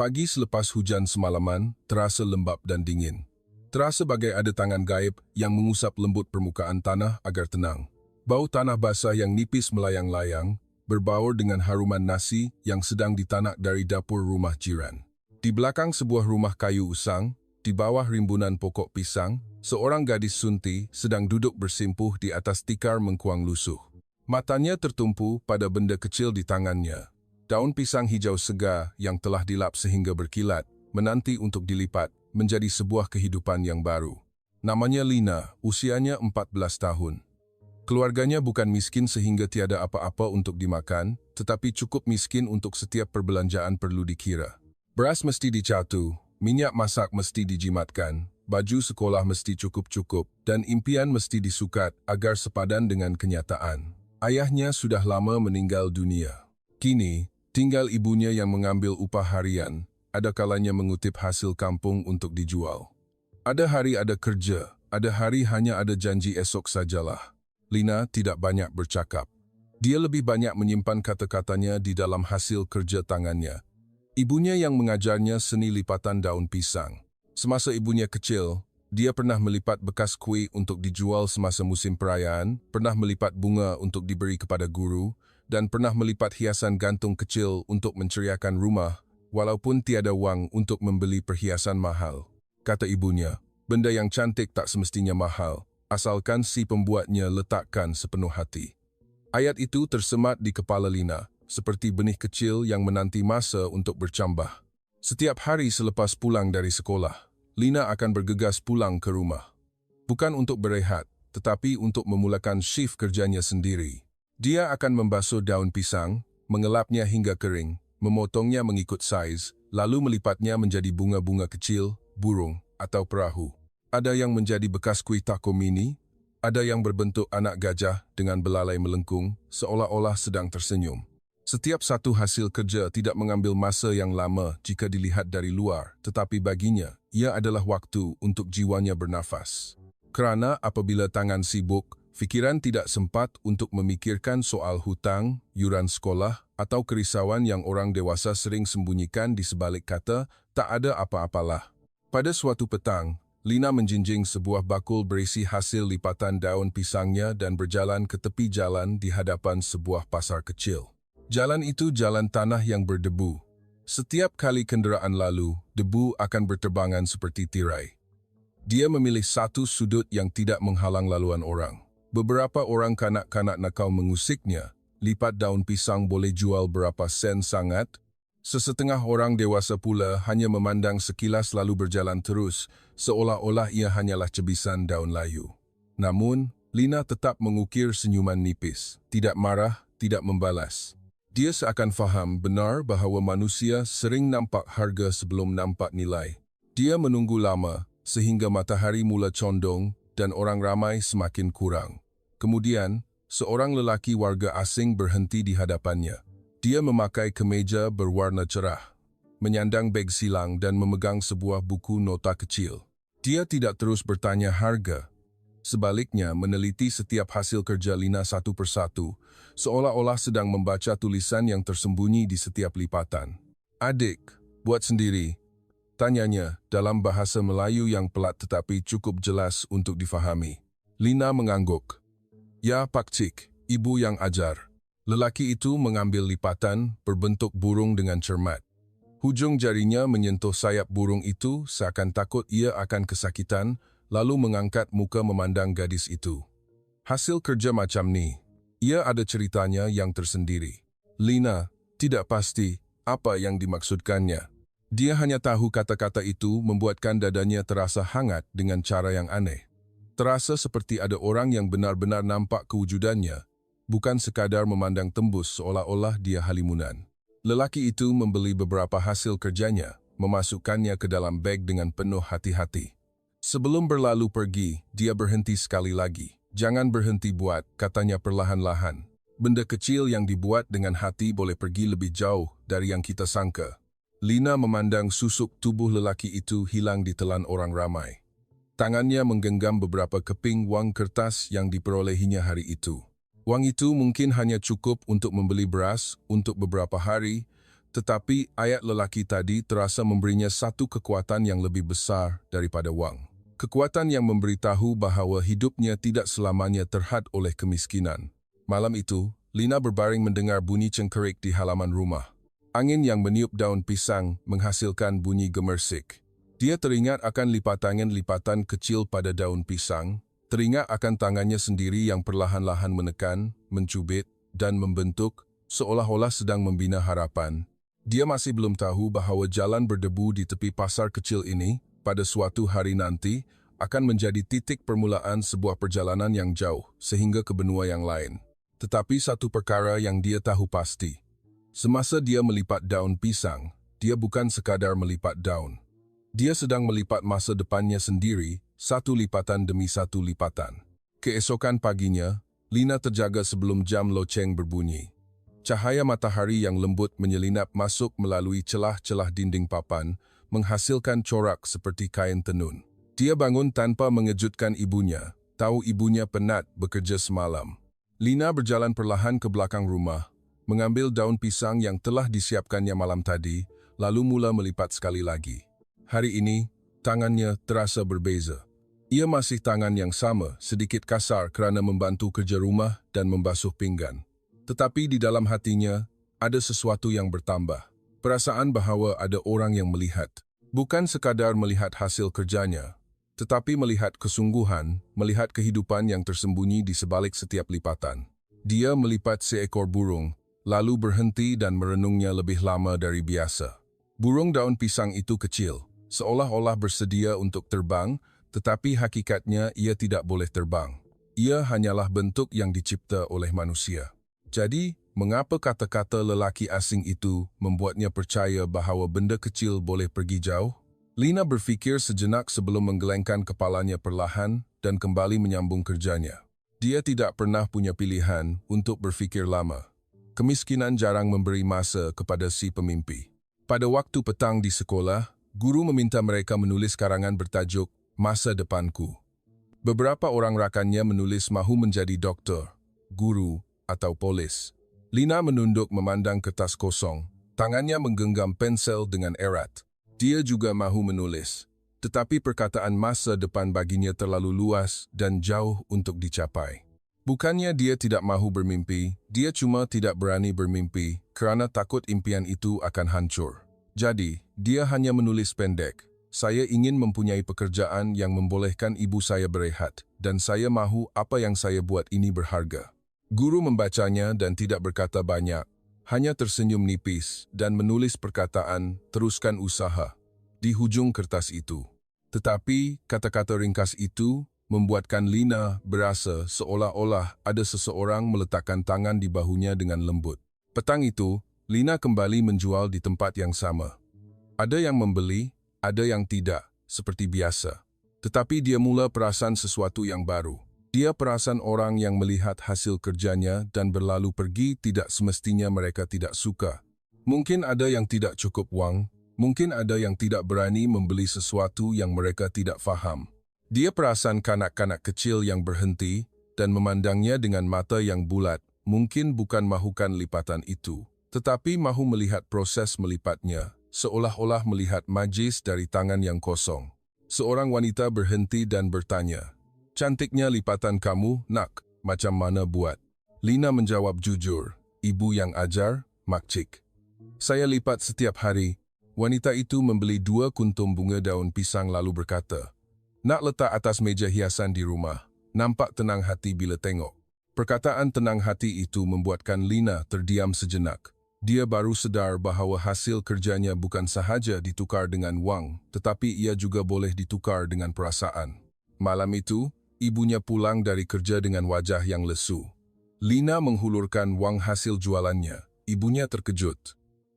Pagi selepas hujan semalaman terasa lembap dan dingin. Terasa bagai ada tangan gaib yang mengusap lembut permukaan tanah agar tenang. Bau tanah basah yang nipis melayang-layang, berbaur dengan haruman nasi yang sedang ditanak dari dapur rumah jiran. Di belakang sebuah rumah kayu usang, di bawah rimbunan pokok pisang, seorang gadis sunti sedang duduk bersimpuh di atas tikar mengkuang lusuh. Matanya tertumpu pada benda kecil di tangannya. Daun pisang hijau segar yang telah dilap sehingga berkilat, menanti untuk dilipat, menjadi sebuah kehidupan yang baru. Namanya Lina, usianya 14 tahun. Keluarganya bukan miskin sehingga tiada apa-apa untuk dimakan, tetapi cukup miskin untuk setiap perbelanjaan perlu dikira. Beras mesti dicatu, minyak masak mesti dijimatkan, baju sekolah mesti cukup-cukup, dan impian mesti disukat agar sepadan dengan kenyataan. Ayahnya sudah lama meninggal dunia. Kini, tinggal ibunya yang mengambil upah harian, ada kalanya mengutip hasil kampung untuk dijual. Ada hari ada kerja, ada hari hanya ada janji esok sajalah. Lina tidak banyak bercakap. Dia lebih banyak menyimpan kata-katanya di dalam hasil kerja tangannya. Ibunya yang mengajarnya seni lipatan daun pisang. Semasa ibunya kecil, dia pernah melipat bekas kuih untuk dijual semasa musim perayaan, pernah melipat bunga untuk diberi kepada guru, dan pernah melipat hiasan gantung kecil untuk menceriakan rumah, walaupun tiada wang untuk membeli perhiasan mahal. Kata ibunya, benda yang cantik tak semestinya mahal, asalkan si pembuatnya letakkan sepenuh hati. Ayat itu tersemat di kepala Lina, seperti benih kecil yang menanti masa untuk bercambah. Setiap hari selepas pulang dari sekolah, Lina akan bergegas pulang ke rumah. Bukan untuk berehat, tetapi untuk memulakan shift kerjanya sendiri. Dia akan membasuh daun pisang, mengelapnya hingga kering, memotongnya mengikut saiz, lalu melipatnya menjadi bunga-bunga kecil, burung, atau perahu. Ada yang menjadi bekas kuih taco mini, ada yang berbentuk anak gajah dengan belalai melengkung, seolah-olah sedang tersenyum. Setiap satu hasil kerja tidak mengambil masa yang lama jika dilihat dari luar, tetapi baginya, ia adalah waktu untuk jiwanya bernafas. Kerana apabila tangan sibuk, fikiran tidak sempat untuk memikirkan soal hutang, yuran sekolah, atau kerisauan yang orang dewasa sering sembunyikan di sebalik kata, tak ada apa-apalah. Pada suatu petang, Lina menjinjing sebuah bakul berisi hasil lipatan daun pisangnya dan berjalan ke tepi jalan di hadapan sebuah pasar kecil. Jalan itu jalan tanah yang berdebu. Setiap kali kenderaan lalu, debu akan berterbangan seperti tirai. Dia memilih satu sudut yang tidak menghalang laluan orang. Beberapa orang kanak-kanak nakal mengusiknya, lipat daun pisang boleh jual berapa sen sangat. Sesetengah orang dewasa pula hanya memandang sekilas lalu berjalan terus, seolah-olah ia hanyalah cebisan daun layu. Namun, Lina tetap mengukir senyuman nipis, tidak marah, tidak membalas. Dia seakan faham benar bahawa manusia sering nampak harga sebelum nampak nilai. Dia menunggu lama, sehingga matahari mula condong dan orang ramai semakin kurang. Kemudian, seorang lelaki warga asing berhenti di hadapannya. Dia memakai kemeja berwarna cerah, menyandang beg silang dan memegang sebuah buku nota kecil. Dia tidak terus bertanya harga. Sebaliknya, meneliti setiap hasil kerja Lina satu persatu, seolah-olah sedang membaca tulisan yang tersembunyi di setiap lipatan. "Adik, buat sendiri?" tanyanya dalam bahasa Melayu yang pelat tetapi cukup jelas untuk difahami. Lina mengangguk. "Ya, Pakcik, ibu yang ajar." Lelaki itu mengambil lipatan berbentuk burung dengan cermat. Hujung jarinya menyentuh sayap burung itu seakan takut ia akan kesakitan, lalu mengangkat muka memandang gadis itu. "Hasil kerja macam ni, ia ada ceritanya yang tersendiri." Lina tidak pasti apa yang dimaksudkannya. Dia hanya tahu kata-kata itu membuatkan dadanya terasa hangat dengan cara yang aneh. Terasa seperti ada orang yang benar-benar nampak kewujudannya, bukan sekadar memandang tembus seolah-olah dia halimunan. Lelaki itu membeli beberapa hasil kerjanya, memasukkannya ke dalam beg dengan penuh hati-hati. Sebelum berlalu pergi, dia berhenti sekali lagi. "Jangan berhenti buat," katanya perlahan-lahan. "Benda kecil yang dibuat dengan hati boleh pergi lebih jauh dari yang kita sangka." Lina memandang susuk tubuh lelaki itu hilang ditelan orang ramai. Tangannya menggenggam beberapa keping wang kertas yang diperolehinya hari itu. Wang itu mungkin hanya cukup untuk membeli beras untuk beberapa hari, Tetapi ayat lelaki tadi terasa memberinya satu kekuatan yang lebih besar daripada wang. Kekuatan yang memberitahu bahawa hidupnya tidak selamanya terhad oleh kemiskinan. Malam itu, Lina berbaring mendengar bunyi cengkerik di halaman rumah. Angin yang meniup daun pisang menghasilkan bunyi gemersik. Dia teringat akan lipatan kecil pada daun pisang, teringat akan tangannya sendiri yang perlahan-lahan menekan, mencubit, dan membentuk, seolah-olah sedang membina harapan. Dia masih belum tahu bahawa jalan berdebu di tepi pasar kecil ini, pada suatu hari nanti, akan menjadi titik permulaan sebuah perjalanan yang jauh, sehingga ke benua yang lain. Tetapi satu perkara yang dia tahu pasti. Semasa dia melipat daun pisang, dia bukan sekadar melipat daun. Dia sedang melipat masa depannya sendiri, satu lipatan demi satu lipatan. Keesokan paginya, Lina terjaga sebelum jam loceng berbunyi. Cahaya matahari yang lembut menyelinap masuk melalui celah-celah dinding papan, menghasilkan corak seperti kain tenun. Dia bangun tanpa mengejutkan ibunya, tahu ibunya penat bekerja semalam. Lina berjalan perlahan ke belakang rumah, mengambil daun pisang yang telah disiapkannya malam tadi, lalu mula melipat sekali lagi. Hari ini, tangannya terasa berbeza. Ia masih tangan yang sama, sedikit kasar kerana membantu kerja rumah dan membasuh pinggan. Tetapi di dalam hatinya, ada sesuatu yang bertambah. Perasaan bahawa ada orang yang melihat. Bukan sekadar melihat hasil kerjanya, tetapi melihat kesungguhan, melihat kehidupan yang tersembunyi di sebalik setiap lipatan. Dia melipat seekor burung, lalu berhenti dan merenungnya lebih lama dari biasa. Burung daun pisang itu kecil, seolah-olah bersedia untuk terbang, tetapi hakikatnya ia tidak boleh terbang. Ia hanyalah bentuk yang dicipta oleh manusia. Jadi, mengapa kata-kata lelaki asing itu membuatnya percaya bahawa benda kecil boleh pergi jauh? Lina berfikir sejenak sebelum menggelengkan kepalanya perlahan dan kembali menyambung kerjanya. Dia tidak pernah punya pilihan untuk berfikir lama. Kemiskinan jarang memberi masa kepada si pemimpi. Pada waktu petang di sekolah, guru meminta mereka menulis karangan bertajuk Masa Depanku. Beberapa orang rakannya menulis mahu menjadi doktor, guru, atau polis. Lina menunduk memandang kertas kosong. Tangannya menggenggam pensel dengan erat. Dia juga mahu menulis. Tetapi perkataan masa depan baginya terlalu luas dan jauh untuk dicapai. Bukannya dia tidak mahu bermimpi, dia cuma tidak berani bermimpi kerana takut impian itu akan hancur. Jadi, dia hanya menulis pendek. Saya ingin mempunyai pekerjaan yang membolehkan ibu saya berehat, dan saya mahu apa yang saya buat ini berharga. Guru membacanya dan tidak berkata banyak, hanya tersenyum nipis dan menulis perkataan, teruskan usaha, di hujung kertas itu. Tetapi, kata-kata ringkas itu membuatkan Lina berasa seolah-olah ada seseorang meletakkan tangan di bahunya dengan lembut. Petang itu, Lina kembali menjual di tempat yang sama. Ada yang membeli, ada yang tidak, seperti biasa. Tetapi dia mula perasan sesuatu yang baru. Dia perasan orang yang melihat hasil kerjanya dan berlalu pergi tidak semestinya mereka tidak suka. Mungkin ada yang tidak cukup wang, mungkin ada yang tidak berani membeli sesuatu yang mereka tidak faham. Dia perasan kanak-kanak kecil yang berhenti dan memandangnya dengan mata yang bulat, mungkin bukan mahukan lipatan itu, tetapi mahu melihat proses melipatnya, seolah-olah melihat majis dari tangan yang kosong. Seorang wanita berhenti dan bertanya, "Cantiknya lipatan kamu, nak, macam mana buat?" Lina menjawab jujur, "Ibu yang ajar, makcik. Saya lipat setiap hari." Wanita itu membeli 2 kuntum bunga daun pisang lalu berkata, "Nak letak atas meja hiasan di rumah. Nampak tenang hati bila tengok." Perkataan tenang hati itu membuatkan Lina terdiam sejenak. Dia baru sedar bahawa hasil kerjanya bukan sahaja ditukar dengan wang, tetapi ia juga boleh ditukar dengan perasaan. Malam itu, ibunya pulang dari kerja dengan wajah yang lesu. Lina menghulurkan wang hasil jualannya. Ibunya terkejut.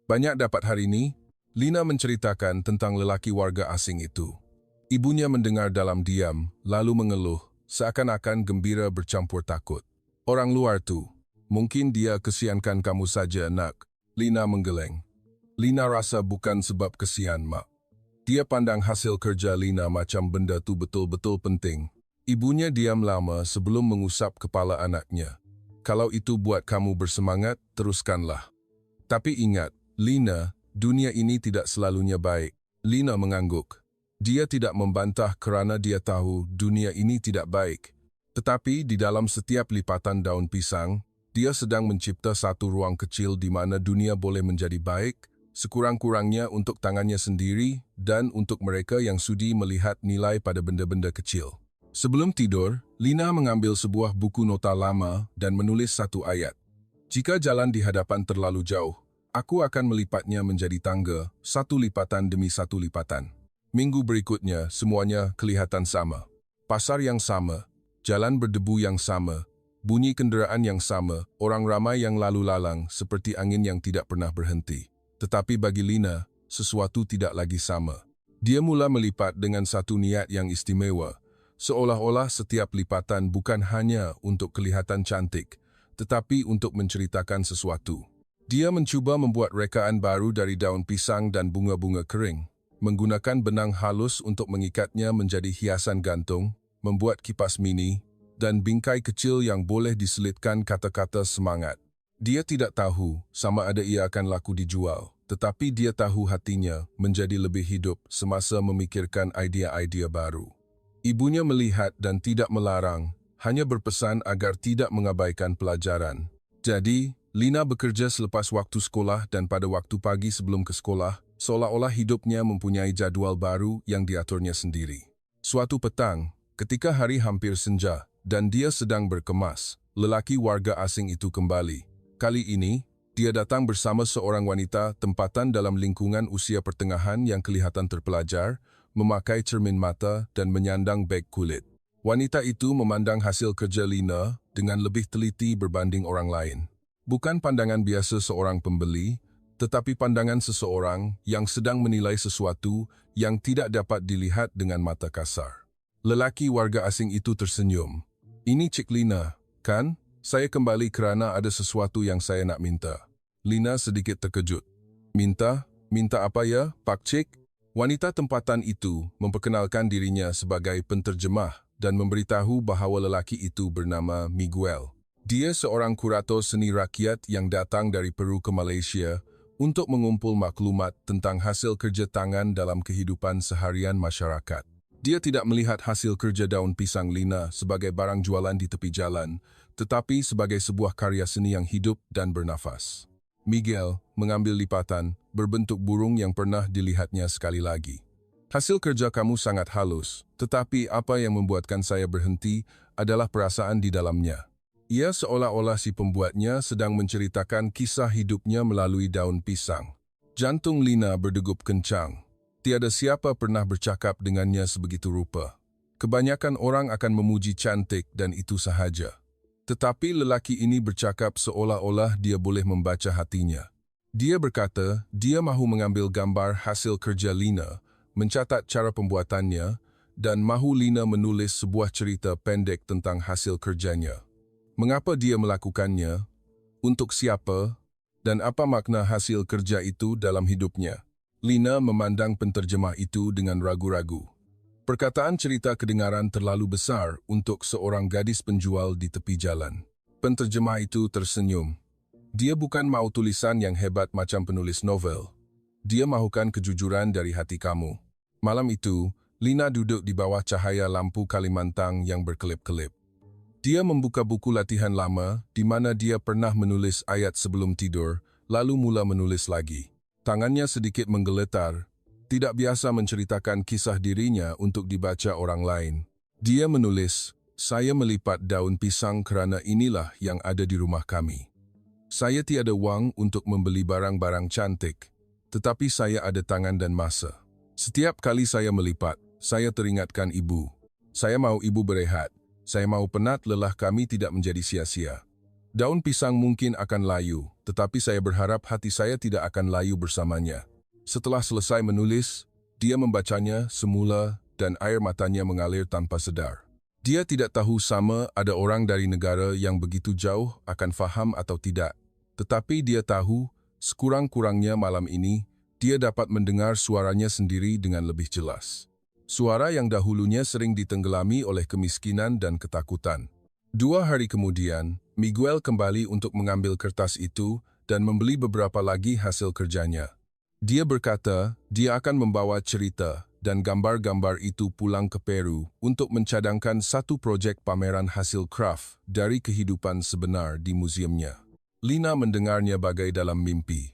"Banyak dapat hari ini?" Lina menceritakan tentang lelaki warga asing itu. Ibunya mendengar dalam diam, lalu mengeluh, seakan-akan gembira bercampur takut. "Orang luar tu, mungkin dia kesiankan kamu saja, nak." Lina menggeleng. Lina rasa bukan sebab kesian, mak. Dia pandang hasil kerja Lina macam benda tu betul-betul penting. Ibunya diam lama sebelum mengusap kepala anaknya. "Kalau itu buat kamu bersemangat, teruskanlah. Tapi ingat, Lina, dunia ini tidak selalunya baik. Lina mengangguk. Dia tidak membantah kerana dia tahu dunia ini tidak baik. Tetapi di dalam setiap lipatan daun pisang, dia sedang mencipta satu ruang kecil di mana dunia boleh menjadi baik, sekurang-kurangnya untuk tangannya sendiri dan untuk mereka yang sudi melihat nilai pada benda-benda kecil. Sebelum tidur, Lina mengambil sebuah buku nota lama dan menulis satu ayat. Jika jalan di hadapan terlalu jauh, aku akan melipatnya menjadi tangga, satu lipatan demi satu lipatan. Minggu berikutnya, semuanya kelihatan sama. Pasar yang sama, jalan berdebu yang sama, bunyi kenderaan yang sama, orang ramai yang lalu lalang seperti angin yang tidak pernah berhenti. Tetapi bagi Lina, sesuatu tidak lagi sama. Dia mula melipat dengan satu niat yang istimewa, seolah-olah setiap lipatan bukan hanya untuk kelihatan cantik, tetapi untuk menceritakan sesuatu. Dia mencuba membuat rekaan baru dari daun pisang dan bunga-bunga kering, menggunakan benang halus untuk mengikatnya menjadi hiasan gantung, membuat kipas mini, dan bingkai kecil yang boleh diselitkan kata-kata semangat. Dia tidak tahu sama ada ia akan laku dijual, tetapi dia tahu hatinya menjadi lebih hidup semasa memikirkan idea-idea baru. Ibunya melihat dan tidak melarang, hanya berpesan agar tidak mengabaikan pelajaran. Jadi, Lina bekerja selepas waktu sekolah dan pada waktu pagi sebelum ke sekolah, seolah-olah hidupnya mempunyai jadwal baru yang diaturnya sendiri. Suatu petang, ketika hari hampir senja dan dia sedang berkemas, lelaki warga asing itu kembali. Kali ini, dia datang bersama seorang wanita tempatan dalam lingkungan usia pertengahan yang kelihatan terpelajar, memakai cermin mata dan menyandang beg kulit. Wanita itu memandang hasil kerja Lina dengan lebih teliti berbanding orang lain. Bukan pandangan biasa seorang pembeli, tetapi pandangan seseorang yang sedang menilai sesuatu yang tidak dapat dilihat dengan mata kasar. Lelaki warga asing itu tersenyum. Ini Cik Lina, kan? Saya kembali kerana ada sesuatu yang saya nak minta. Lina sedikit terkejut. Minta? Minta apa ya, Pak Cik? Wanita tempatan itu memperkenalkan dirinya sebagai penterjemah dan memberitahu bahawa lelaki itu bernama Miguel. Dia seorang kurator seni rakyat yang datang dari Peru ke Malaysia untuk mengumpul maklumat tentang hasil kerja tangan dalam kehidupan seharian masyarakat. Dia tidak melihat hasil kerja daun pisang Lina sebagai barang jualan di tepi jalan, tetapi sebagai sebuah karya seni yang hidup dan bernafas. Miguel mengambil lipatan berbentuk burung yang pernah dilihatnya sekali lagi. Hasil kerja kamu sangat halus, tetapi apa yang membuatkan saya berhenti adalah perasaan di dalamnya. Ia seolah-olah si pembuatnya sedang menceritakan kisah hidupnya melalui daun pisang. Jantung Lina berdegup kencang. Tiada siapa pernah bercakap dengannya sebegitu rupa. Kebanyakan orang akan memuji cantik dan itu sahaja. Tetapi lelaki ini bercakap seolah-olah dia boleh membaca hatinya. Dia berkata dia mahu mengambil gambar hasil kerja Lina, mencatat cara pembuatannya, dan mahu Lina menulis sebuah cerita pendek tentang hasil kerjanya. Mengapa dia melakukannya? Untuk siapa? Dan apa makna hasil kerja itu dalam hidupnya? Lina memandang penterjemah itu dengan ragu-ragu. Perkataan cerita kedengaran terlalu besar untuk seorang gadis penjual di tepi jalan. Penterjemah itu tersenyum. Dia bukan mau tulisan yang hebat macam penulis novel. Dia mahukan kejujuran dari hati kamu. Malam itu, Lina duduk di bawah cahaya lampu Kalimantan yang berkelip-kelip. Dia membuka buku latihan lama di mana dia pernah menulis ayat sebelum tidur, lalu mula menulis lagi. Tangannya sedikit menggeletar. Tidak biasa menceritakan kisah dirinya untuk dibaca orang lain. Dia menulis, saya melipat daun pisang kerana inilah yang ada di rumah kami. Saya tiada wang untuk membeli barang-barang cantik, tetapi saya ada tangan dan masa. Setiap kali saya melipat, saya teringatkan ibu. Saya mau ibu berehat. Saya mau penat lelah kami tidak menjadi sia-sia. Daun pisang mungkin akan layu, tetapi saya berharap hati saya tidak akan layu bersamanya. Setelah selesai menulis, dia membacanya semula dan air matanya mengalir tanpa sedar. Dia tidak tahu sama ada orang dari negara yang begitu jauh akan faham atau tidak. Tetapi dia tahu, sekurang-kurangnya malam ini, dia dapat mendengar suaranya sendiri dengan lebih jelas. Suara yang dahulunya sering ditenggelami oleh kemiskinan dan ketakutan. 2 hari kemudian, Miguel kembali untuk mengambil kertas itu dan membeli beberapa lagi hasil kerjanya. Dia berkata, dia akan membawa cerita dan gambar-gambar itu pulang ke Peru untuk mencadangkan satu projek pameran hasil kraft dari kehidupan sebenar di museumnya. Lina mendengarnya bagai dalam mimpi.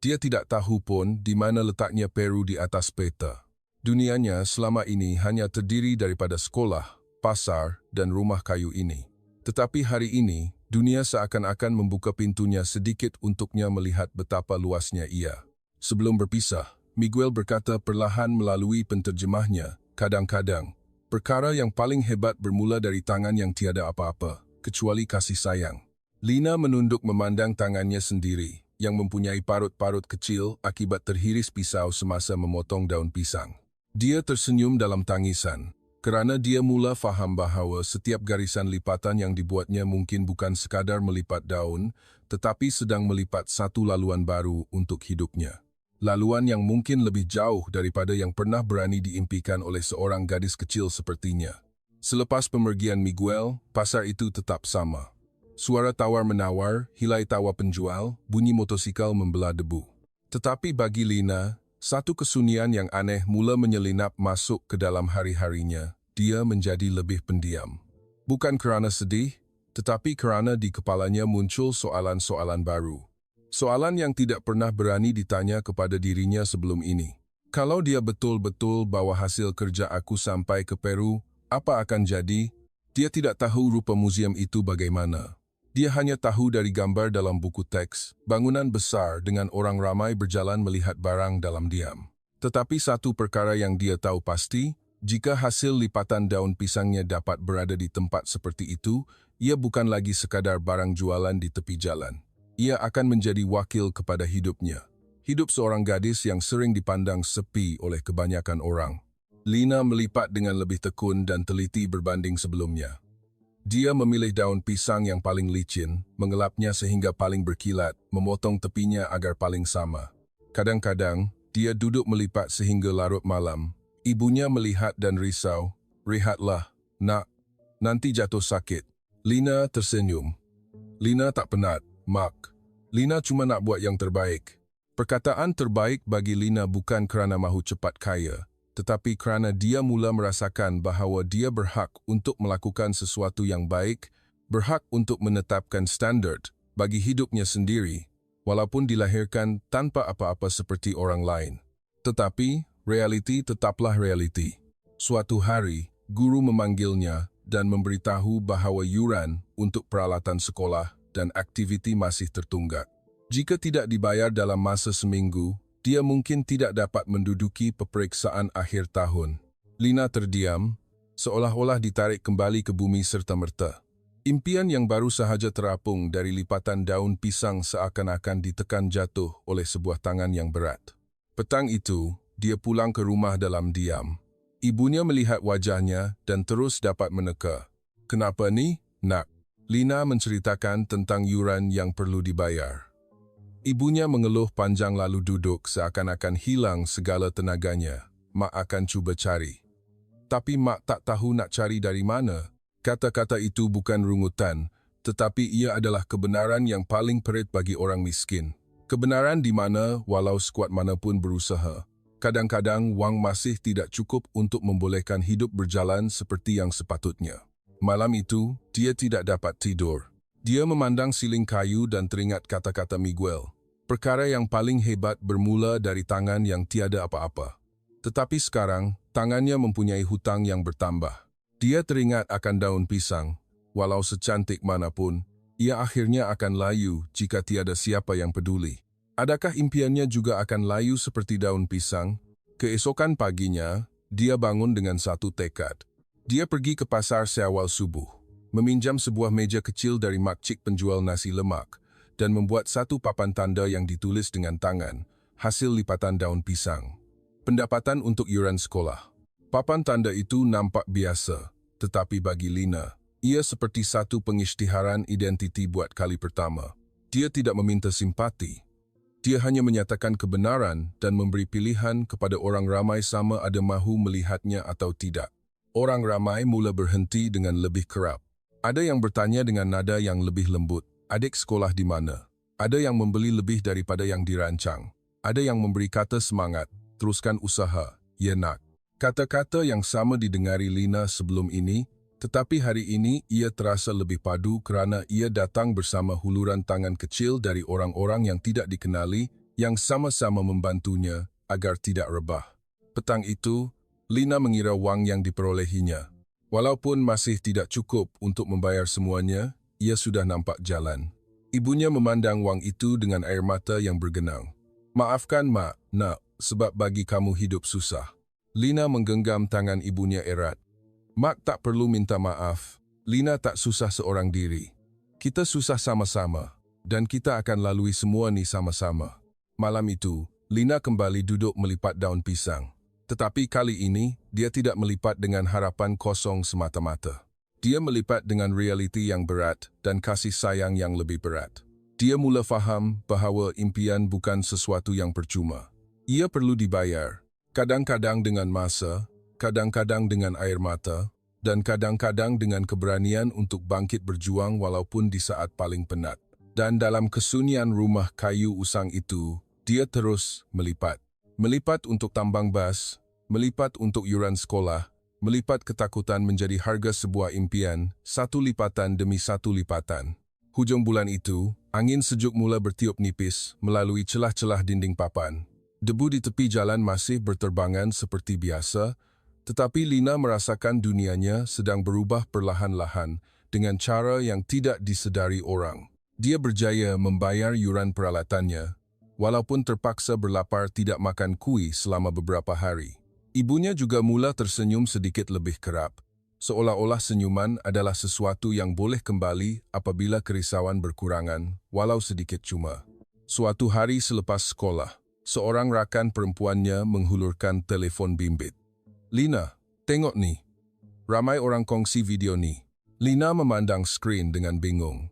Dia tidak tahu pun di mana letaknya Peru di atas peta. Dunianya selama ini hanya terdiri daripada sekolah, pasar, dan rumah kayu ini. Tetapi hari ini, dunia seakan-akan membuka pintunya sedikit untuknya melihat betapa luasnya ia. Sebelum berpisah, Miguel berkata perlahan melalui penterjemahnya, kadang-kadang, perkara yang paling hebat bermula dari tangan yang tiada apa-apa, kecuali kasih sayang. Lina menunduk memandang tangannya sendiri, yang mempunyai parut-parut kecil akibat terhiris pisau semasa memotong daun pisang. Dia tersenyum dalam tangisan, kerana dia mula faham bahawa setiap garisan lipatan yang dibuatnya mungkin bukan sekadar melipat daun, tetapi sedang melipat satu laluan baru untuk hidupnya. Laluan yang mungkin lebih jauh daripada yang pernah berani diimpikan oleh seorang gadis kecil sepertinya. Selepas pemergian Miguel, pasar itu tetap sama. Suara tawar-menawar, hilai tawa penjual, bunyi motosikal membelah debu. Tetapi bagi Lina, satu kesunyian yang aneh mula menyelinap masuk ke dalam hari-harinya. Dia menjadi lebih pendiam. Bukan kerana sedih, tetapi kerana di kepalanya muncul soalan-soalan baru. Soalan yang tidak pernah berani ditanya kepada dirinya sebelum ini. Kalau dia betul-betul bawa hasil kerja aku sampai ke Peru, apa akan jadi? Dia tidak tahu rupa museum itu bagaimana. Dia hanya tahu dari gambar dalam buku teks, bangunan besar dengan orang ramai berjalan melihat barang dalam diam. Tetapi satu perkara yang dia tahu pasti, jika hasil lipatan daun pisangnya dapat berada di tempat seperti itu, ia bukan lagi sekadar barang jualan di tepi jalan. Ia akan menjadi wakil kepada hidupnya. Hidup seorang gadis yang sering dipandang sepi oleh kebanyakan orang. Lina melipat dengan lebih tekun dan teliti berbanding sebelumnya. Dia memilih daun pisang yang paling licin, mengelapnya sehingga paling berkilat, memotong tepinya agar paling sama. Kadang-kadang, dia duduk melipat sehingga larut malam. Ibunya melihat dan risau. "Rehatlah, nak. Nanti jatuh sakit." Lina tersenyum. "Lina tak penat, Mak. Lina cuma nak buat yang terbaik." Perkataan terbaik bagi Lina bukan kerana mahu cepat kaya, tetapi kerana dia mula merasakan bahawa dia berhak untuk melakukan sesuatu yang baik, berhak untuk menetapkan standard bagi hidupnya sendiri, walaupun dilahirkan tanpa apa-apa seperti orang lain. Tetapi, realiti tetaplah realiti. Suatu hari, guru memanggilnya dan memberitahu bahawa yuran untuk peralatan sekolah dan aktiviti masih tertunggak. Jika tidak dibayar dalam masa seminggu, dia mungkin tidak dapat menduduki peperiksaan akhir tahun. Lina terdiam, seolah-olah ditarik kembali ke bumi serta-merta. Impian yang baru sahaja terapung dari lipatan daun pisang seakan-akan ditekan jatuh oleh sebuah tangan yang berat. Petang itu, dia pulang ke rumah dalam diam. Ibunya melihat wajahnya dan terus dapat meneka. "Kenapa ni, nak?" Lina menceritakan tentang yuran yang perlu dibayar. Ibunya mengeluh panjang lalu duduk seakan-akan hilang segala tenaganya. "Mak akan cuba cari." Tapi Mak tak tahu nak cari dari mana. Kata-kata itu bukan rungutan, tetapi ia adalah kebenaran yang paling perit bagi orang miskin. Kebenaran di mana, walau sekuat manapun berusaha, kadang-kadang wang masih tidak cukup untuk membolehkan hidup berjalan seperti yang sepatutnya. Malam itu, dia tidak dapat tidur. Dia memandang siling kayu dan teringat kata-kata Miguel. Perkara yang paling hebat bermula dari tangan yang tiada apa-apa. Tetapi sekarang, tangannya mempunyai hutang yang bertambah. Dia teringat akan daun pisang. Walau secantik manapun, ia akhirnya akan layu jika tiada siapa yang peduli. Adakah impiannya juga akan layu seperti daun pisang? Keesokan paginya, dia bangun dengan satu tekad. Dia pergi ke pasar seawal subuh, meminjam sebuah meja kecil dari makcik penjual nasi lemak, dan membuat satu papan tanda yang ditulis dengan tangan, hasil lipatan daun pisang. Pendapatan untuk yuran sekolah. Papan tanda itu nampak biasa, tetapi bagi Lina, ia seperti satu pengisytiharan identiti buat kali pertama. Dia tidak meminta simpati. Dia hanya menyatakan kebenaran dan memberi pilihan kepada orang ramai sama ada mahu melihatnya atau tidak. Orang ramai mula berhenti dengan lebih kerap. Ada yang bertanya dengan nada yang lebih lembut, "Adik sekolah di mana?" Ada yang membeli lebih daripada yang dirancang. Ada yang memberi kata semangat, teruskan usaha, ya nak. Kata-kata yang sama didengari Lina sebelum ini, tetapi hari ini ia terasa lebih padu kerana ia datang bersama huluran tangan kecil dari orang-orang yang tidak dikenali yang sama-sama membantunya agar tidak rebah. Petang itu, Lina mengira wang yang diperolehinya. Walaupun masih tidak cukup untuk membayar semuanya, ia sudah nampak jalan. Ibunya memandang wang itu dengan air mata yang bergenang. Maafkan mak, nak, sebab bagi kamu hidup susah. Lina menggenggam tangan ibunya erat. Mak tak perlu minta maaf. Lina tak susah seorang diri. Kita susah sama-sama, dan kita akan lalui semua ni sama-sama. Malam itu, Lina kembali duduk melipat daun pisang. Tetapi kali ini, dia tidak melipat dengan harapan kosong semata-mata. Dia melipat dengan realiti yang berat dan kasih sayang yang lebih berat. Dia mula faham bahawa impian bukan sesuatu yang percuma. Ia perlu dibayar. Kadang-kadang dengan masa, kadang-kadang dengan air mata, dan kadang-kadang dengan keberanian untuk bangkit berjuang walaupun di saat paling penat. Dan dalam kesunyian rumah kayu usang itu, dia terus melipat. Melipat untuk tambang bas, melipat untuk yuran sekolah, melipat ketakutan menjadi harga sebuah impian, satu lipatan demi satu lipatan. Hujung bulan itu, angin sejuk mula bertiup nipis melalui celah-celah dinding papan. Debu di tepi jalan masih berterbangan seperti biasa, tetapi Lina merasakan dunianya sedang berubah perlahan-lahan dengan cara yang tidak disedari orang. Dia berjaya membayar yuran peralatannya, walaupun terpaksa berlapar tidak makan kuih selama beberapa hari. Ibunya juga mula tersenyum sedikit lebih kerap, seolah-olah senyuman adalah sesuatu yang boleh kembali apabila kerisauan berkurangan, walau sedikit cuma. Suatu hari selepas sekolah, seorang rakan perempuannya menghulurkan telefon bimbit. Lina, tengok ni. Ramai orang kongsi video ni. Lina memandang skrin dengan bingung.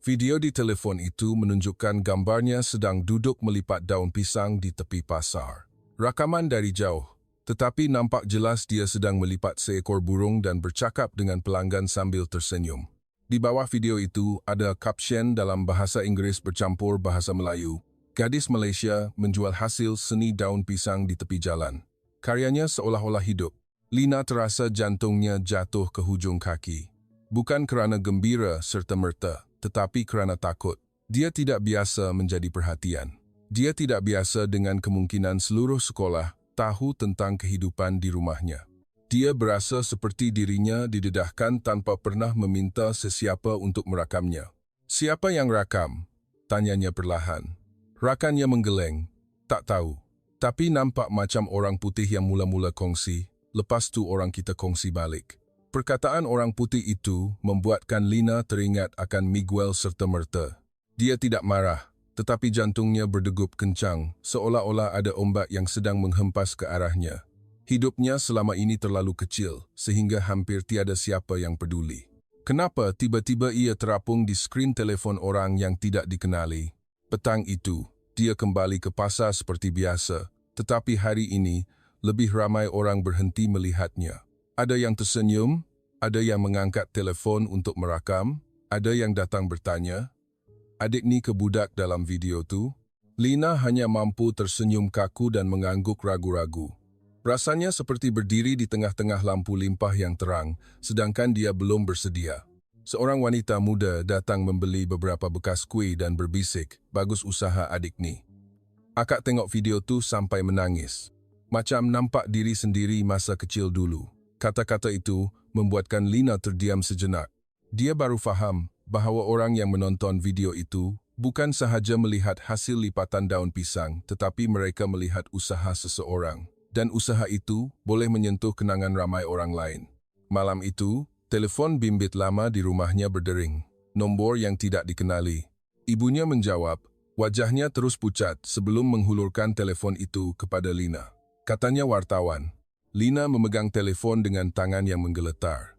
Video di telefon itu menunjukkan gambarnya sedang duduk melipat daun pisang di tepi pasar. Rakaman dari jauh, tetapi nampak jelas dia sedang melipat seekor burung dan bercakap dengan pelanggan sambil tersenyum. Di bawah video itu ada caption dalam bahasa Inggeris bercampur bahasa Melayu. Gadis Malaysia menjual hasil seni daun pisang di tepi jalan. Karyanya seolah-olah hidup. Lina terasa jantungnya jatuh ke hujung kaki. Bukan kerana gembira serta-merta, tetapi kerana takut. Dia tidak biasa menjadi perhatian. Dia tidak biasa dengan kemungkinan seluruh sekolah tahu tentang kehidupan di rumahnya. Dia berasa seperti dirinya didedahkan tanpa pernah meminta sesiapa untuk merakamnya. Siapa yang rakam? Tanyanya perlahan. Rakannya menggeleng. Tak tahu. Tapi nampak macam orang putih yang mula-mula kongsi, lepas tu orang kita kongsi balik. Perkataan orang putih itu membuatkan Lina teringat akan Miguel serta-merta. Dia tidak marah, tetapi jantungnya berdegup kencang, seolah-olah ada ombak yang sedang menghempas ke arahnya. Hidupnya selama ini terlalu kecil, sehingga hampir tiada siapa yang peduli. Kenapa tiba-tiba ia terapung di skrin telefon orang yang tidak dikenali? Petang itu, dia kembali ke pasar seperti biasa, tetapi hari ini, lebih ramai orang berhenti melihatnya. Ada yang tersenyum, ada yang mengangkat telefon untuk merakam, ada yang datang bertanya, "Adik ni ke budak dalam video tu?" Lina hanya mampu tersenyum kaku dan mengangguk ragu-ragu. Rasanya seperti berdiri di tengah-tengah lampu limpah yang terang, sedangkan dia belum bersedia. Seorang wanita muda datang membeli beberapa bekas kuih dan berbisik, "Bagus usaha adik ni." Akak tengok video tu sampai menangis. Macam nampak diri sendiri masa kecil dulu. Kata-kata itu membuatkan Lina terdiam sejenak. Dia baru faham bahawa orang yang menonton video itu bukan sahaja melihat hasil lipatan daun pisang, tetapi mereka melihat usaha seseorang. Dan usaha itu boleh menyentuh kenangan ramai orang lain. Malam itu, telefon bimbit lama di rumahnya berdering. Nombor yang tidak dikenali. Ibunya menjawab, wajahnya terus pucat sebelum menghulurkan telefon itu kepada Lina. Katanya wartawan. Lina memegang telefon dengan tangan yang menggeletar.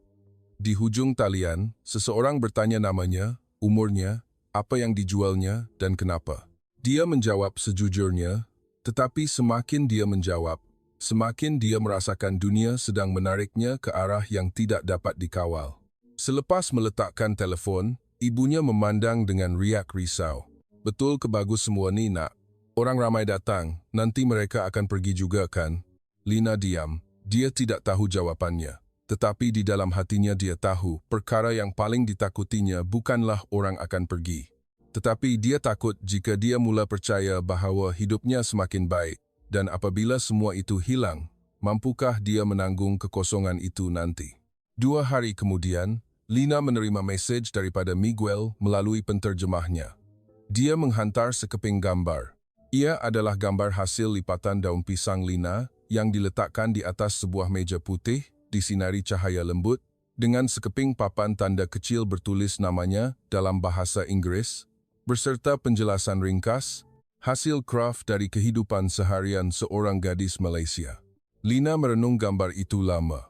Di hujung talian, seseorang bertanya namanya, umurnya, apa yang dijualnya, dan kenapa. Dia menjawab sejujurnya, tetapi semakin dia menjawab, semakin dia merasakan dunia sedang menariknya ke arah yang tidak dapat dikawal. Selepas meletakkan telefon, ibunya memandang dengan riak risau. Betul kebagus semua ni, nak. Orang ramai datang, nanti mereka akan pergi juga kan? Lina diam. Dia tidak tahu jawapannya. Tetapi di dalam hatinya dia tahu perkara yang paling ditakutinya bukanlah orang akan pergi. Tetapi dia takut jika dia mula percaya bahawa hidupnya semakin baik dan apabila semua itu hilang, mampukah dia menanggung kekosongan itu nanti? 2 hari kemudian, Lina menerima mesej daripada Miguel melalui penterjemahnya. Dia menghantar sekeping gambar. Ia adalah gambar hasil lipatan daun pisang Lina yang diletakkan di atas sebuah meja putih disinari cahaya lembut dengan sekeping papan tanda kecil bertulis namanya dalam bahasa Inggris beserta penjelasan ringkas hasil kraft dari kehidupan seharian seorang gadis Malaysia. Lina merenung gambar itu lama.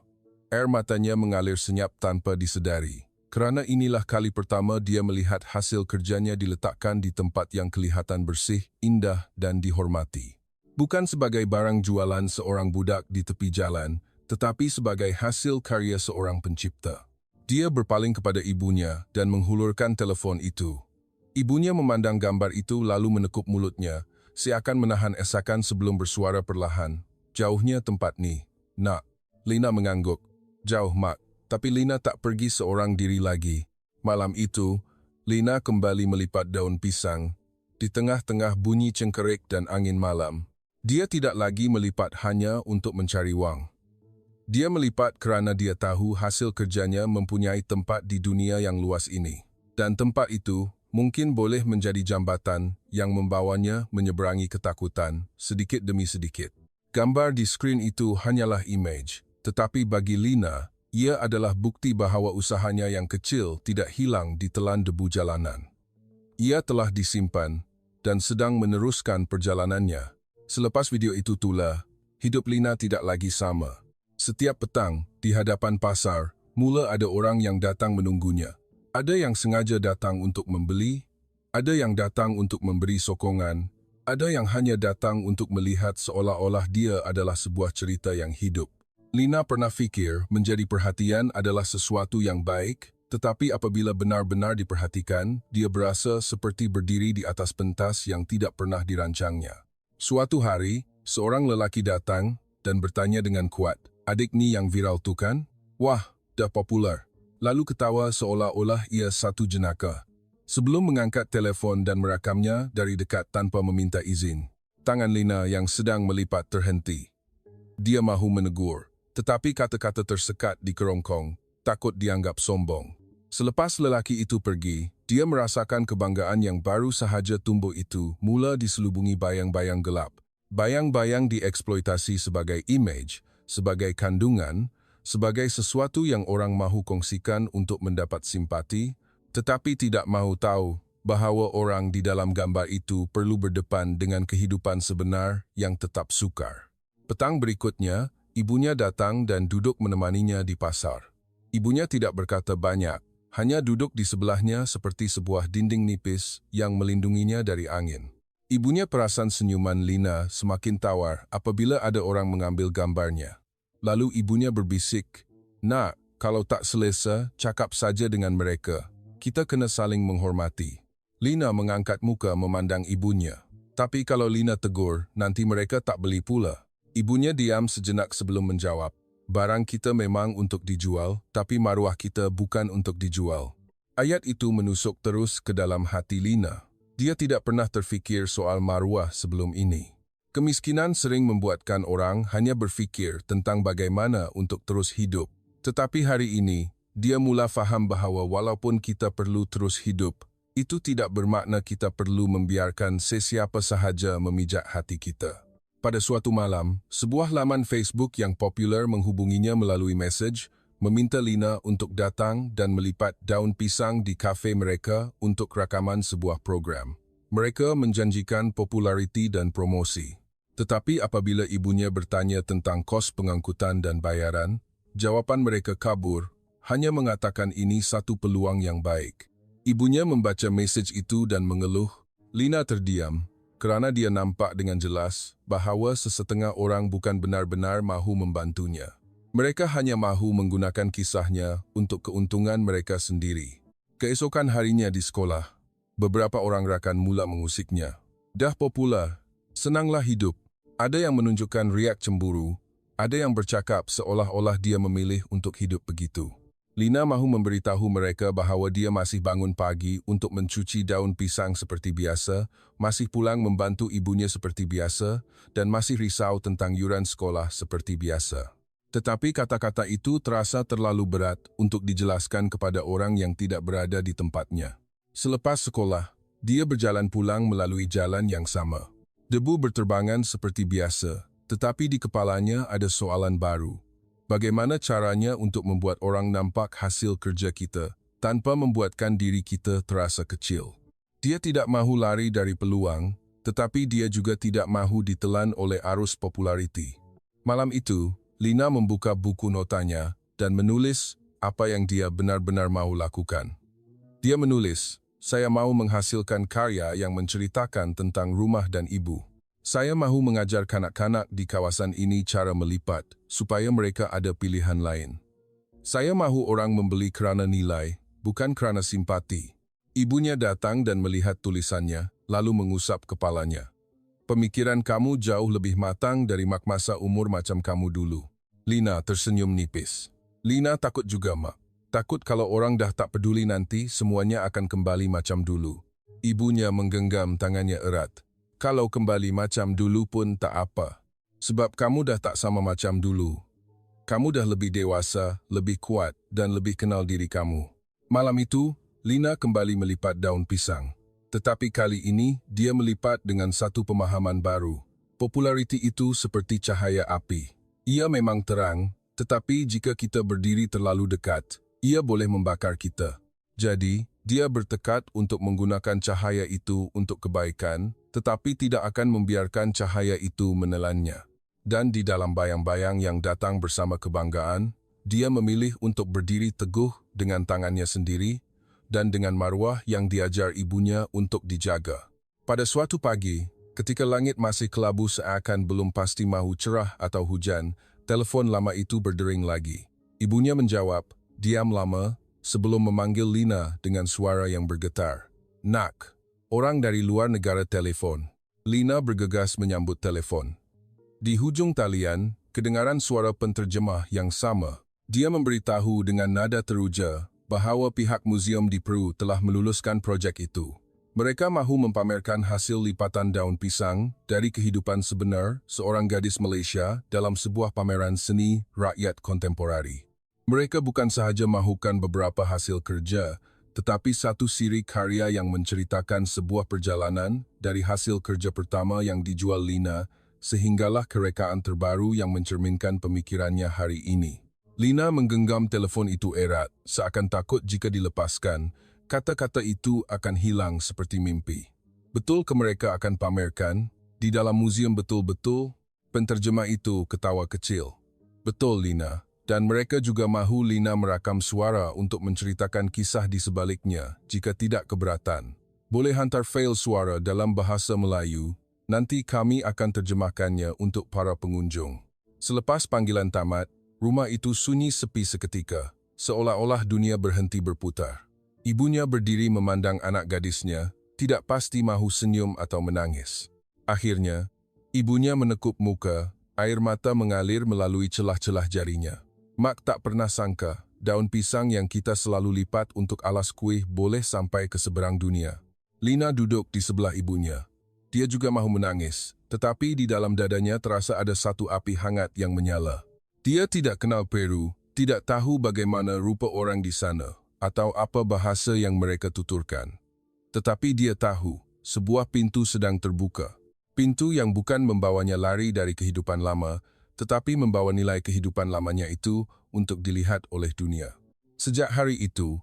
Air matanya mengalir senyap tanpa disedari. Kerana inilah kali pertama dia melihat hasil kerjanya diletakkan di tempat yang kelihatan bersih, indah dan dihormati. Bukan sebagai barang jualan seorang budak di tepi jalan, tetapi sebagai hasil karya seorang pencipta. Dia berpaling kepada ibunya dan menghulurkan telefon itu. Ibunya memandang gambar itu lalu menekuk mulutnya, seakan menahan esakan sebelum bersuara perlahan. Jauhnya tempat ni, nak. Lina mengangguk. Jauh, mak. Tapi Lina tak pergi seorang diri lagi. Malam itu, Lina kembali melipat daun pisang. Di tengah-tengah bunyi cengkerik dan angin malam, dia tidak lagi melipat hanya untuk mencari wang. Dia melipat kerana dia tahu hasil kerjanya mempunyai tempat di dunia yang luas ini. Dan tempat itu mungkin boleh menjadi jambatan yang membawanya menyeberangi ketakutan sedikit demi sedikit. Gambar di skrin itu hanyalah imej, tetapi bagi Lina, ia adalah bukti bahawa usahanya yang kecil tidak hilang ditelan debu jalanan. Ia telah disimpan dan sedang meneruskan perjalanannya. Selepas video itu tula, hidup Lina tidak lagi sama. Setiap petang, di hadapan pasar, mula ada orang yang datang menunggunya. Ada yang sengaja datang untuk membeli, ada yang datang untuk memberi sokongan, ada yang hanya datang untuk melihat seolah-olah dia adalah sebuah cerita yang hidup. Lina pernah fikir menjadi perhatian adalah sesuatu yang baik, tetapi apabila benar-benar diperhatikan, dia berasa seperti berdiri di atas pentas yang tidak pernah dirancangnya. Suatu hari, seorang lelaki datang dan bertanya dengan kuat, "Adik ni yang viral tu kan? Wah, dah popular." Lalu ketawa seolah-olah ia satu jenaka. Sebelum mengangkat telefon dan merakamnya dari dekat tanpa meminta izin, tangan Lina yang sedang melipat terhenti. Dia mahu menegur. Tetapi kata-kata tersekat di kerongkong, takut dianggap sombong. Selepas lelaki itu pergi, dia merasakan kebanggaan yang baru sahaja tumbuh itu mula diselubungi bayang-bayang gelap. Bayang-bayang dieksploitasi sebagai imej, sebagai kandungan, sebagai sesuatu yang orang mahu kongsikan untuk mendapat simpati, tetapi tidak mahu tahu bahawa orang di dalam gambar itu perlu berdepan dengan kehidupan sebenar yang tetap sukar. Petang berikutnya, ibunya datang dan duduk menemaninya di pasar. Ibunya tidak berkata banyak, hanya duduk di sebelahnya seperti sebuah dinding nipis yang melindunginya dari angin. Ibunya perasan senyuman Lina semakin tawar apabila ada orang mengambil gambarnya. Lalu ibunya berbisik, "Nak, kalau tak selesa, cakap saja dengan mereka. Kita kena saling menghormati." Lina mengangkat muka memandang ibunya. Tapi kalau Lina tegur, nanti mereka tak beli pula. Ibunya diam sejenak sebelum menjawab, "Barang kita memang untuk dijual, tapi maruah kita bukan untuk dijual." Ayat itu menusuk terus ke dalam hati Lina. Dia tidak pernah terfikir soal maruah sebelum ini. Kemiskinan sering membuatkan orang hanya berfikir tentang bagaimana untuk terus hidup. Tetapi hari ini, dia mula faham bahawa walaupun kita perlu terus hidup, itu tidak bermakna kita perlu membiarkan sesiapa sahaja memijak hati kita. Pada suatu malam, sebuah laman Facebook yang popular menghubunginya melalui mesej, meminta Lina untuk datang dan melipat daun pisang di kafe mereka untuk rakaman sebuah program. Mereka menjanjikan populariti dan promosi. Tetapi apabila ibunya bertanya tentang kos pengangkutan dan bayaran, jawapan mereka kabur, hanya mengatakan ini satu peluang yang baik. Ibunya membaca mesej itu dan mengeluh. Lina terdiam, kerana dia nampak dengan jelas bahawa sesetengah orang bukan benar-benar mahu membantunya. Mereka hanya mahu menggunakan kisahnya untuk keuntungan mereka sendiri. Keesokan harinya di sekolah, Beberapa orang rakan mula mengusiknya. Dah popular, senanglah hidup. Ada yang menunjukkan riak cemburu, ada yang bercakap seolah-olah dia memilih untuk hidup begitu. Lina mahu memberitahu mereka bahawa dia masih bangun pagi untuk mencuci daun pisang seperti biasa, masih pulang membantu ibunya seperti biasa, dan masih risau tentang yuran sekolah seperti biasa. Tetapi kata-kata itu terasa terlalu berat untuk dijelaskan kepada orang yang tidak berada di tempatnya. Selepas sekolah, dia berjalan pulang melalui jalan yang sama. Debu berterbangan seperti biasa, tetapi di kepalanya ada soalan baru. Bagaimana caranya untuk membuat orang nampak hasil kerja kita tanpa membuatkan diri kita terasa kecil? Dia tidak mahu lari dari peluang, tetapi dia juga tidak mahu ditelan oleh arus populariti. Malam itu, Lina membuka buku notanya dan menulis apa yang dia benar-benar mahu lakukan. Dia menulis, "Saya mahu menghasilkan karya yang menceritakan tentang rumah dan ibu. Saya mahu mengajar kanak-kanak di kawasan ini cara melipat, supaya mereka ada pilihan lain. Saya mahu orang membeli kerana nilai, bukan kerana simpati." Ibunya datang dan melihat tulisannya, lalu mengusap kepalanya. "Pemikiran kamu jauh lebih matang dari masa umur macam kamu dulu." Lina tersenyum nipis. Lina takut juga, Mak. Takut kalau orang dah tak peduli nanti, semuanya akan kembali macam dulu. Ibunya menggenggam tangannya erat. "Kalau kembali macam dulu pun tak apa. Sebab kamu dah tak sama macam dulu. Kamu dah lebih dewasa, lebih kuat dan lebih kenal diri kamu." Malam itu, Lina kembali melipat daun pisang. Tetapi kali ini, dia melipat dengan satu pemahaman baru. Populariti itu seperti cahaya api. Ia memang terang, tetapi jika kita berdiri terlalu dekat, ia boleh membakar kita. Jadi, dia bertekad untuk menggunakan cahaya itu untuk kebaikan, tetapi tidak akan membiarkan cahaya itu menelannya. Dan di dalam bayang-bayang yang datang bersama kebanggaan, dia memilih untuk berdiri teguh dengan tangannya sendiri dan dengan maruah yang diajar ibunya untuk dijaga. Pada suatu pagi, ketika langit masih kelabu seakan belum pasti mahu cerah atau hujan, telefon lama itu berdering lagi. Ibunya menjawab, diam lama, sebelum memanggil Lina dengan suara yang bergetar. "Nak, orang dari luar negara telefon." Lina bergegas menyambut telefon. Di hujung talian, kedengaran suara penterjemah yang sama. Dia memberitahu dengan nada teruja bahawa pihak muzium di Peru telah meluluskan projek itu. Mereka mahu mempamerkan hasil lipatan daun pisang dari kehidupan sebenar seorang gadis Malaysia dalam sebuah pameran seni rakyat kontemporari. Mereka bukan sahaja mahukan beberapa hasil kerja, tetapi satu siri karya yang menceritakan sebuah perjalanan dari hasil kerja pertama yang dijual Lina sehinggalah kerekaan terbaru yang mencerminkan pemikirannya hari ini. Lina menggenggam telefon itu erat, seakan takut jika dilepaskan, kata-kata itu akan hilang seperti mimpi. "Betul ke mereka akan pamerkan? Di dalam muzium betul-betul?" Penterjemah itu ketawa kecil. "Betul, Lina. Dan mereka juga mahu Lina merakam suara untuk menceritakan kisah di sebaliknya, jika tidak keberatan. Boleh hantar fail suara dalam bahasa Melayu, nanti kami akan terjemahkannya untuk para pengunjung." Selepas panggilan tamat, rumah itu sunyi sepi seketika, seolah-olah dunia berhenti berputar. Ibunya berdiri memandang anak gadisnya, tidak pasti mahu senyum atau menangis. Akhirnya, ibunya menekuk muka, air mata mengalir melalui celah-celah jarinya. "Mak tak pernah sangka, daun pisang yang kita selalu lipat untuk alas kuih boleh sampai ke seberang dunia." Lina duduk di sebelah ibunya. Dia juga mahu menangis, tetapi di dalam dadanya terasa ada satu api hangat yang menyala. Dia tidak kenal Peru, tidak tahu bagaimana rupa orang di sana, atau apa bahasa yang mereka tuturkan. Tetapi dia tahu, sebuah pintu sedang terbuka. Pintu yang bukan membawanya lari dari kehidupan lama, tetapi membawa nilai kehidupan lamanya itu untuk dilihat oleh dunia. Sejak hari itu,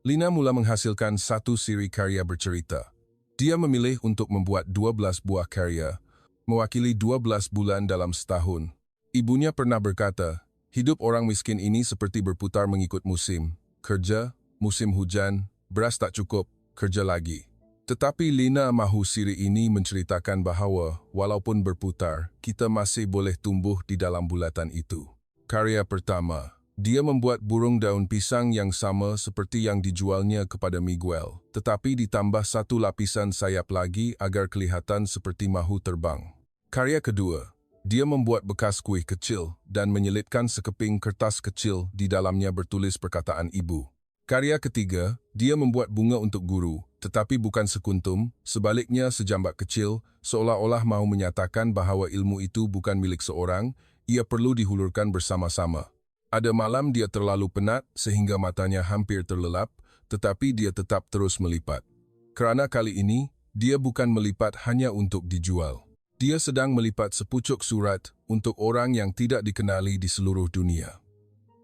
Lina mula menghasilkan satu siri karya bercerita. Dia memilih untuk membuat 12 buah karya, mewakili 12 bulan dalam setahun. Ibunya pernah berkata, hidup orang miskin ini seperti berputar mengikut musim. Kerja, musim hujan, beras tak cukup, kerja lagi. Tetapi Lina mahu siri ini menceritakan bahawa, walaupun berputar, kita masih boleh tumbuh di dalam bulatan itu. Karya pertama, Dia membuat burung daun pisang yang sama seperti yang dijualnya kepada Miguel, tetapi ditambah satu lapisan sayap lagi agar kelihatan seperti mahu terbang. Karya kedua, dia membuat bekas kuih kecil dan menyelitkan sekeping kertas kecil di dalamnya bertulis perkataan ibu. Karya ketiga, dia membuat bunga untuk guru, tetapi bukan sekuntum, sebaliknya sejambak kecil, seolah-olah mahu menyatakan bahawa ilmu itu bukan milik seorang, ia perlu dihulurkan bersama-sama. Ada malam dia terlalu penat sehingga matanya hampir terlelap, tetapi dia tetap terus melipat. Kerana kali ini, dia bukan melipat hanya untuk dijual. Dia sedang melipat sepucuk surat untuk orang yang tidak dikenali di seluruh dunia.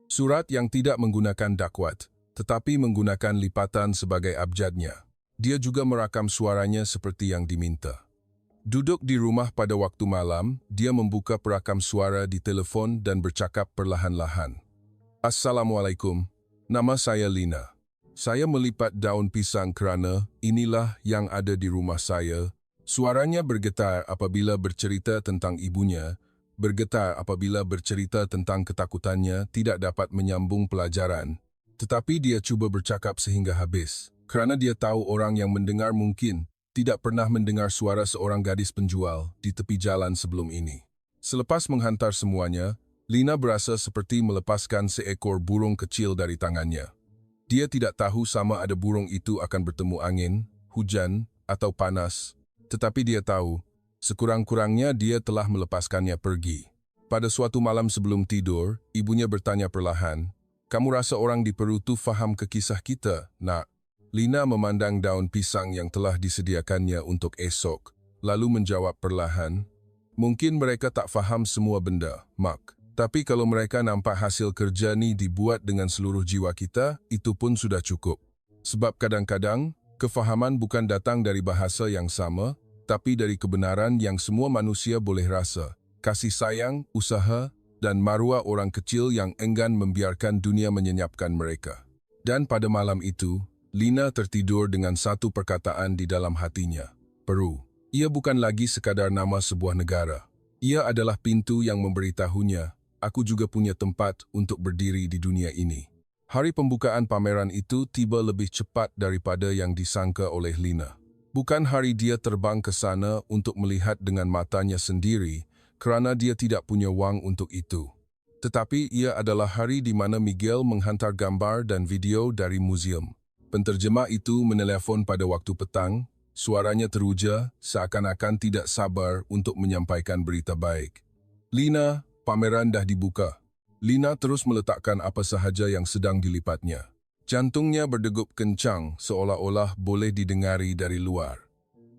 Surat yang tidak menggunakan dakwat, tetapi menggunakan lipatan sebagai abjadnya. Dia juga merakam suaranya seperti yang diminta. Duduk di rumah pada waktu malam, dia membuka perakam suara di telefon dan bercakap perlahan-lahan. Assalamualaikum, nama saya Lina. Saya melipat daun pisang kerana inilah yang ada di rumah saya. Suaranya bergetar apabila bercerita tentang ibunya, bergetar apabila bercerita tentang ketakutannya tidak dapat menyambung pelajaran. Tetapi dia cuba bercakap sehingga habis, kerana dia tahu orang yang mendengar mungkin tidak pernah mendengar suara seorang gadis penjual di tepi jalan sebelum ini. Selepas menghantar semuanya, Lina berasa seperti melepaskan seekor burung kecil dari tangannya. Dia tidak tahu sama ada burung itu akan bertemu angin, hujan, atau panas, tetapi dia tahu, sekurang-kurangnya dia telah melepaskannya pergi. Pada suatu malam sebelum tidur, ibunya bertanya perlahan, "Kamu rasa orang di Peru tu faham ke kisah kita, nak?" Lina memandang daun pisang yang telah disediakannya untuk esok, lalu menjawab perlahan, "Mungkin mereka tak faham semua benda, Mak. Tapi kalau mereka nampak hasil kerja ni dibuat dengan seluruh jiwa kita, itu pun sudah cukup. Sebab kadang-kadang, kefahaman bukan datang dari bahasa yang sama, tapi dari kebenaran yang semua manusia boleh rasa, kasih sayang, usaha, dan maruah orang kecil yang enggan membiarkan dunia menyenyapkan mereka." Dan pada malam itu, Lina tertidur dengan satu perkataan di dalam hatinya, Peru. Ia bukan lagi sekadar nama sebuah negara. Ia adalah pintu yang memberitahunya, aku juga punya tempat untuk berdiri di dunia ini. Hari pembukaan pameran itu tiba lebih cepat daripada yang disangka oleh Lina. Bukan hari dia terbang ke sana untuk melihat dengan matanya sendiri, kerana dia tidak punya wang untuk itu. Tetapi ia adalah hari di mana Miguel menghantar gambar dan video dari muzium. Penterjemah itu menelefon pada waktu petang, suaranya teruja, seakan-akan tidak sabar untuk menyampaikan berita baik. "Lina, pameran dah dibuka." Lina terus meletakkan apa sahaja yang sedang dilipatnya. Jantungnya berdegup kencang seolah-olah boleh didengari dari luar.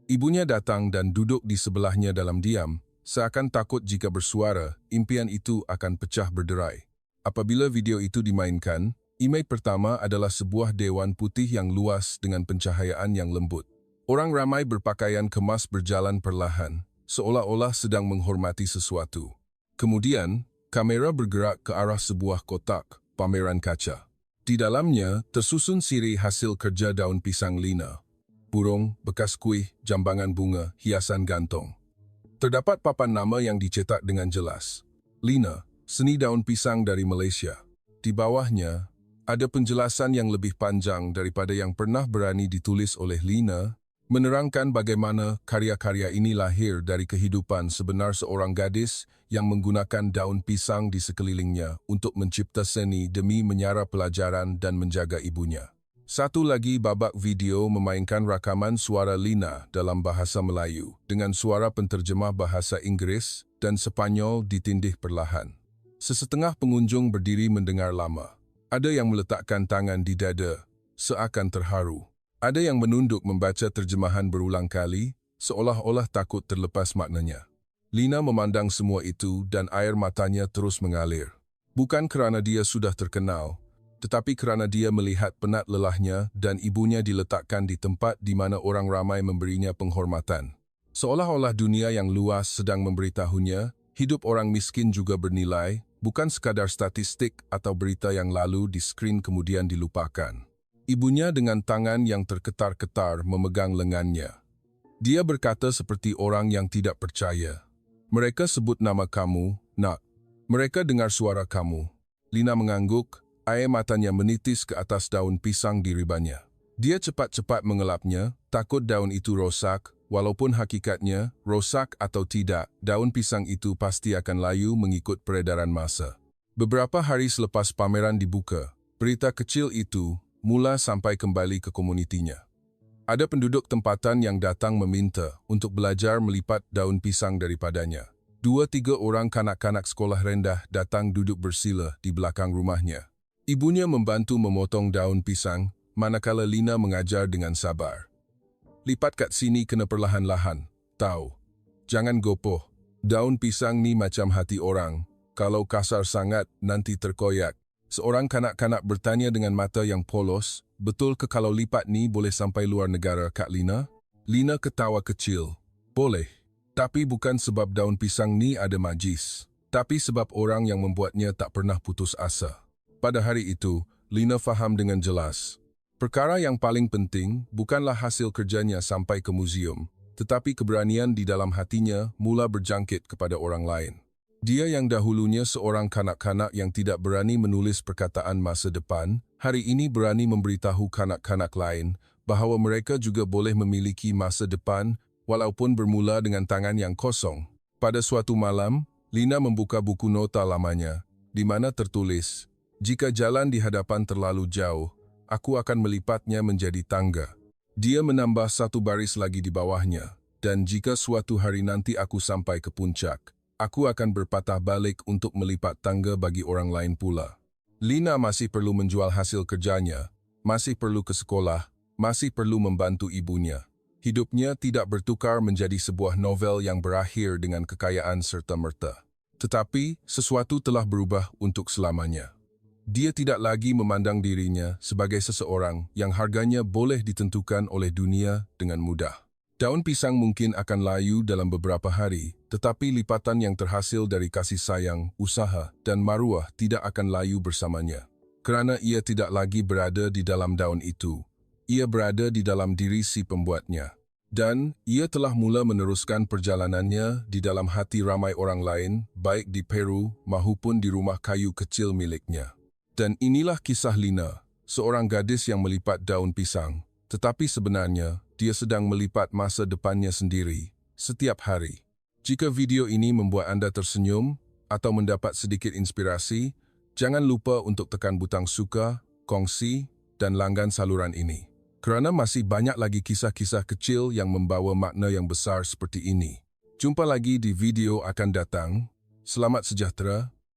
Ibunya datang dan duduk di sebelahnya dalam diam, seakan takut jika bersuara, impian itu akan pecah berderai. Apabila video itu dimainkan, imej pertama adalah sebuah dewan putih yang luas dengan pencahayaan yang lembut. Orang ramai berpakaian kemas berjalan perlahan, seolah-olah sedang menghormati sesuatu. Kemudian, kamera bergerak ke arah sebuah kotak, pameran kaca. Di dalamnya, tersusun siri hasil kerja daun pisang Lina. Burung, bekas kuih, jambangan bunga, hiasan gantung. Terdapat papan nama yang dicetak dengan jelas. Lina, seni daun pisang dari Malaysia. Di bawahnya, ada penjelasan yang lebih panjang daripada yang pernah berani ditulis oleh Lina, menerangkan bagaimana karya-karya ini lahir dari kehidupan sebenar seorang gadis yang menggunakan daun pisang di sekelilingnya untuk mencipta seni demi menyara pelajaran dan menjaga ibunya. Satu lagi babak video memainkan rakaman suara Lina dalam bahasa Melayu dengan suara penterjemah bahasa Inggris dan Sepanyol ditindih perlahan. Sesetengah pengunjung berdiri mendengar lama. Ada yang meletakkan tangan di dada, seakan terharu. Ada yang menunduk membaca terjemahan berulang kali, seolah-olah takut terlepas maknanya. Lina memandang semua itu dan air matanya terus mengalir. Bukan kerana dia sudah terkenal, tetapi kerana dia melihat penat lelahnya dan ibunya diletakkan di tempat di mana orang ramai memberinya penghormatan. Seolah-olah dunia yang luas sedang memberitahunya, hidup orang miskin juga bernilai, bukan sekadar statistik atau berita yang lalu di skrin kemudian dilupakan. Ibunya dengan tangan yang terketar-ketar memegang lengannya. Dia berkata seperti orang yang tidak percaya. "Mereka sebut nama kamu, nak. Mereka dengar suara kamu." Lina mengangguk, air matanya menitis ke atas daun pisang di ribanya. Dia cepat-cepat mengelapnya, takut daun itu rosak, walaupun hakikatnya, rosak atau tidak, daun pisang itu pasti akan layu mengikut peredaran massa. Beberapa hari selepas pameran dibuka, berita kecil itu mula sampai kembali ke komunitinya. Ada penduduk tempatan yang datang meminta untuk belajar melipat daun pisang daripadanya. 2-3 orang kanak-kanak sekolah rendah datang duduk bersila di belakang rumahnya. Ibunya membantu memotong daun pisang, manakala Lina mengajar dengan sabar. Lipat kat sini kena perlahan-lahan, tahu. Jangan gopoh. Daun pisang ni macam hati orang. Kalau kasar sangat, nanti terkoyak. Seorang kanak-kanak bertanya dengan mata yang polos, betul ke kalau lipat ni boleh sampai luar negara, Kak Lina? Lina ketawa kecil. Boleh. Tapi bukan sebab daun pisang ni ada magis, tapi sebab orang yang membuatnya tak pernah putus asa. Pada hari itu, Lina faham dengan jelas. Perkara yang paling penting bukanlah hasil kerjanya sampai ke muzium, tetapi keberanian di dalam hatinya mula berjangkit kepada orang lain. Dia yang dahulunya seorang kanak-kanak yang tidak berani menulis perkataan masa depan, hari ini berani memberitahu kanak-kanak lain bahawa mereka juga boleh memiliki masa depan walaupun bermula dengan tangan yang kosong. Pada suatu malam, Lina membuka buku nota lamanya, di mana tertulis, "Jika jalan di hadapan terlalu jauh, aku akan melipatnya menjadi tangga." Dia menambah satu baris lagi di bawahnya, "Dan jika suatu hari nanti aku sampai ke puncak, aku akan berpatah balik untuk melipat tangga bagi orang lain pula." Lina masih perlu menjual hasil kerjanya, masih perlu ke sekolah, masih perlu membantu ibunya. Hidupnya tidak bertukar menjadi sebuah novel yang berakhir dengan kekayaan serta-merta. Tetapi, sesuatu telah berubah untuk selamanya. Dia tidak lagi memandang dirinya sebagai seseorang yang harganya boleh ditentukan oleh dunia dengan mudah. Daun pisang mungkin akan layu dalam beberapa hari, tetapi lipatan yang terhasil dari kasih sayang, usaha, dan maruah tidak akan layu bersamanya. Kerana ia tidak lagi berada di dalam daun itu. Ia berada di dalam diri si pembuatnya. Dan ia telah mula meneruskan perjalanannya di dalam hati ramai orang lain, baik di Peru maupun di rumah kayu kecil miliknya. Dan inilah kisah Lina, seorang gadis yang melipat daun pisang. Tetapi sebenarnya, dia sedang melipat masa depannya sendiri, setiap hari. Jika video ini membuat anda tersenyum atau mendapat sedikit inspirasi, jangan lupa untuk tekan butang suka, kongsi, dan langgan saluran ini. Kerana masih banyak lagi kisah-kisah kecil yang membawa makna yang besar seperti ini. Jumpa lagi di video akan datang. Selamat sejahtera.